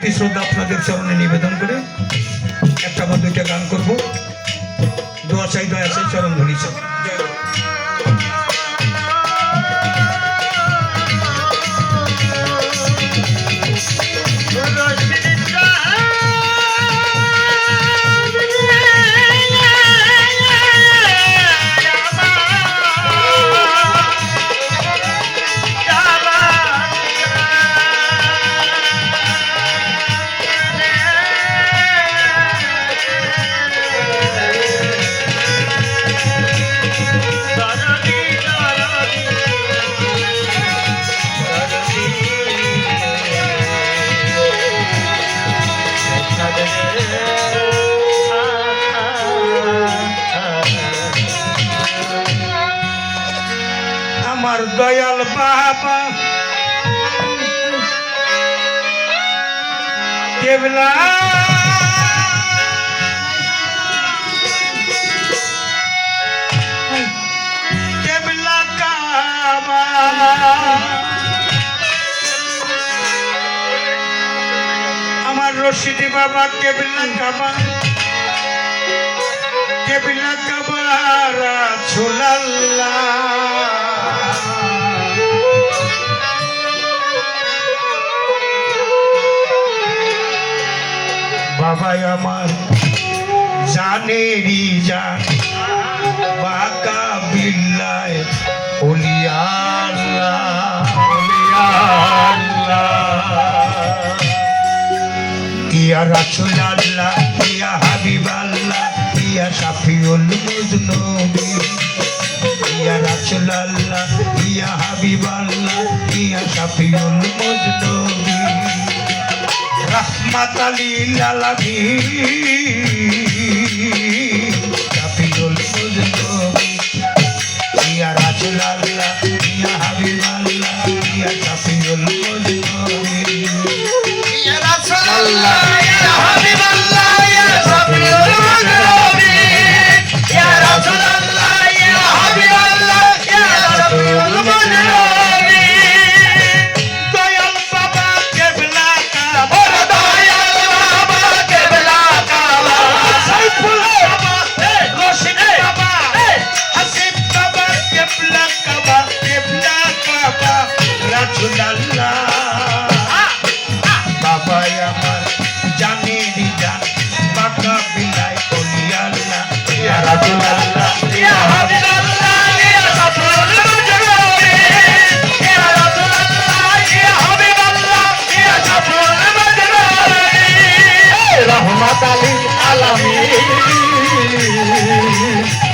ভক্তি শ্রদ্ধা আপনাদের চরণে নিবেদন করে একটা বা দুইটা গান করবো। দোয়া চাই, দয়া চাই, চরণ ধরি চাই। জয় গুরু। আমার দয়াল বাবা কেবলা কেবলা কাবা আমার রশিদি বাবা কেবলা কাবা কেবলা কাবা রাসূলুল্লাহ বাবাই আমার জানেরি জান বাকা বিল্লাহ ওলিয়াল্লাহ ইয়া রাসূলুল্লাহ ইয়া হাবিবাল্লাহ ইয়া শাফিউল মুজনুবি ইয়া রাসূলুল্লাহ ইয়া হাবিবাল্লাহ ইয়া শাফিউল মুজনুবি রহমাতাল লিল আলামিন শাফিউল মুজনুবি ইয়া রাসূলুল্লাহ ইয়া হাবিবাল্লাহ ইয়া শাফিউল মুজনুবি ইয়া রাসূলুল্লাহ ইয়া হাবিবাল্লাহ ইয়া শাফিউল মুজনুবি ইয়া রাসূলুল্লাহ ইয়া হাবিবাল্লাহ ইয়া শাফিউল মুজনুবি দয়াল বাবা কেবলা কাবা দয়াল বাবা কেবলা কাবা সাইফুল বাবা রশিদ বাবা হাসিব বাবা কেবলা কাবা রাসূলুল্লাহ বাবা আমার জানেরি জান বাকা বিলাই ওলিয়াল্লাহ ইয়া রাসূলুল্লাহ ইয়া হাবিবাল্লাহ ইয়া শাফিউল মুজনুবি ইয়া রাসূলুল্লাহ ইয়া হাবিবাল্লাহ ইয়া শাফিউল মুজনুবি রহমাতাল লিল আলামিন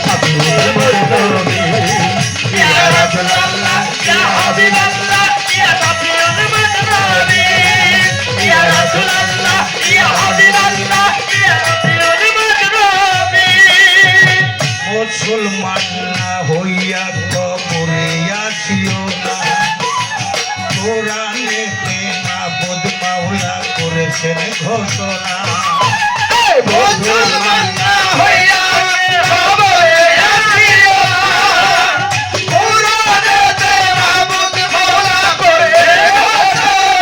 শাফিউল মুজনুবি ইয়া রাসূলুল্লাহ ইয়া হাবিবাল্লাহ ইয়া শাফিউল মুজনুবি ইয়া রাসূলুল্লাহ ইয়া হাবিবাল্লাহ ইয়া শাফিউল মুজনুবি মুসলমান না হইয়া কবরে আসিও না কোরআনেতে মাবুদ মাওলা করেছেন ঘোষণা মুসলমান না হইয়া কবরে আসিও না কোরআনেতে মাবুদ মাওলা করেছেন ঘোষণা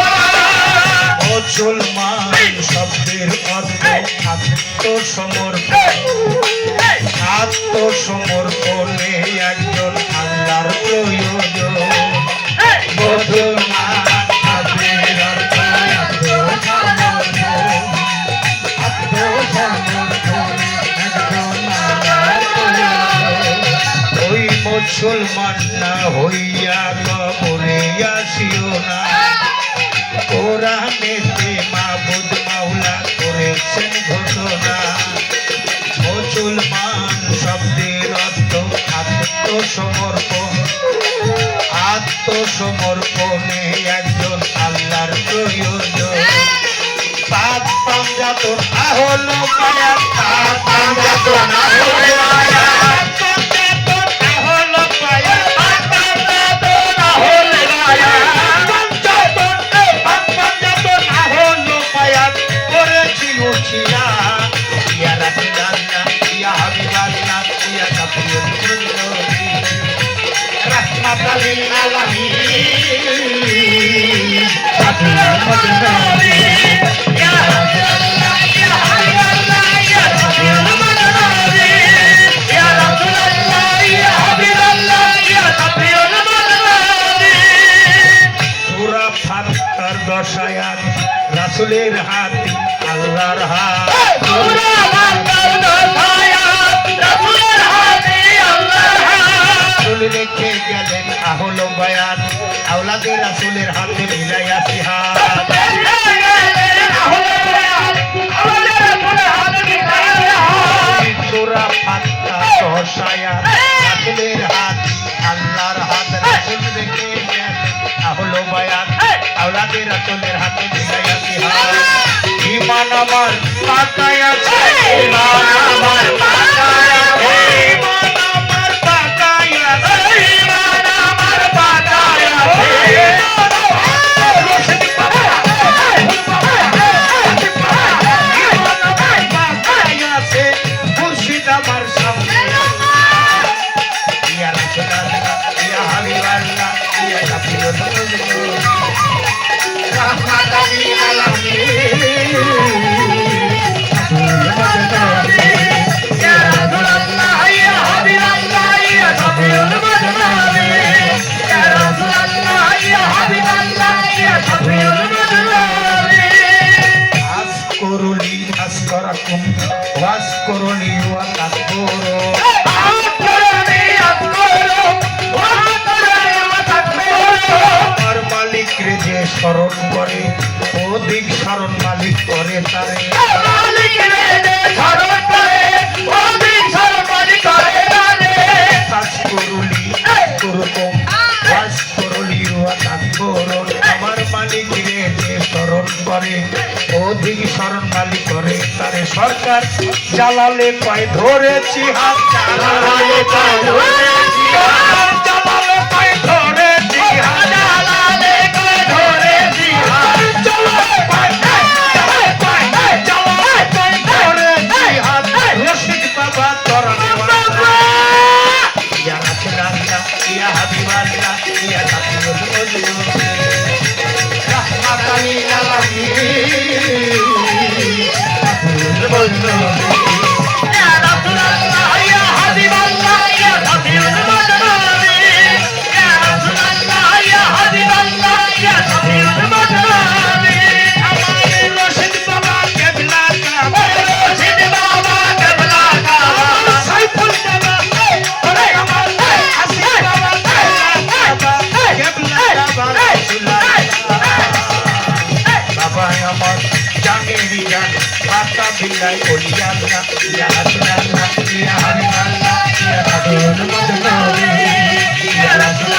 মুসলমান শব্দের অর্থ আত্মসমর্পণ আত্মসমর্পণে একজন আল্লাহর প্রয়োজন মুসলমান শব্দের অর্থ আত্মসমর্পণে একজন আল্লাহর প্রয়োজন ওই মুসলমান না হইয়া কবরে আসিও না কোরআনেতে মাবুদ মাওলা করেছেন ঘোষণা মুসলমান শব্দের অর্থ আত্মসমর্পণ আত্মসমর্পণে একজন আল্লাহর প্রয়োজন পাপ পাঞ্জাতন আহল মায়া পাপ পাঞ্জাতন আহল মায়া পাঞ্জাতন আহল মায়া পাঞ্জাতন আহল মায়া পাঞ্জাতন পাঞ্জাতন আহল মায়া করেছি উঠিয়া ইয়া রাসূলুল্লাহ ইয়া হাবিবাল্লাহ ইয়া শাফিউল মুজনুবি রহমাতাল লিল আলামিন শাফিউল মুজনুবি ইয়া রাসূলের হাতি আল্লাহর হাত রাসূল রেখে গেলেন আহল বয়ান আওলাদে রাসূলের হাতে মিলাইয়াছি হাত সূরা ফাতিহা সহসায়া রাসূলের হাত আল্লাহর হাত রাসূল রেখে গেলেন আহল বয়ান আওলাদে রাসূলের হাতে মিলাইয়াছি হাত ঈমান আমার পাকায় আছে ঈমান আমার পাকায় আছে ঈমান আমার পাকায় আছে ঈমান আমার পাকায় আছে রশিদ বাবা ঈমান আমার পাকায় আছে মুর্শিদ আমার সামনে ইয়া রাসূলুল্লাহ ইয়া হাবিবাল্লাহ ইয়া শাফিউল মুজনিবিন রাহমাতাল লিল আলামিন স্মরণ করে অধিক স্মরণ মালিক করে তারে আমার মালিক রে যে স্মরণ করে অধিক স্মরণ মালিক করে তারে সরকার জালালে পায় ধরেছি হাত জালালে পায় ধরেছি হাত জালালে পায় ধরেছি হাত জালালে পায় ধরেছি হাত জালালে পায় ধরেছি হাত রশিদ বাবা তরণে ইয়া রাসূলুল্লাহ ইয়া হাবিবাল্লাহ ইয়া শাফিউল মুজনিবিন রাহমাতাল লিল আলামিন ইয়া রাসূলুল্লাহ ইয়া হাবিবাল্লাহ ইয়া শাফিউল মুজনিবিন ইয়া রাসূলুল্লাহ ইয়া হাবিবাল্লাহ ইয়া শাফিউল মুজনিবিন আমাদের রশিদ বাবা কেবলা কা রশিদ বাবা কেবলা কা সাইফুল বাবা ওরে আমার আসিফ বাবা কেবলা বাবা বাবা আমার জানেরি জান পাতা বিলাই বলিয়া না ইয়া রাসূলুল্লাহ ইয়া হাবিবাল্লাহ ইয়া শাফিউল মুজনিবিন ইয়া রাসূল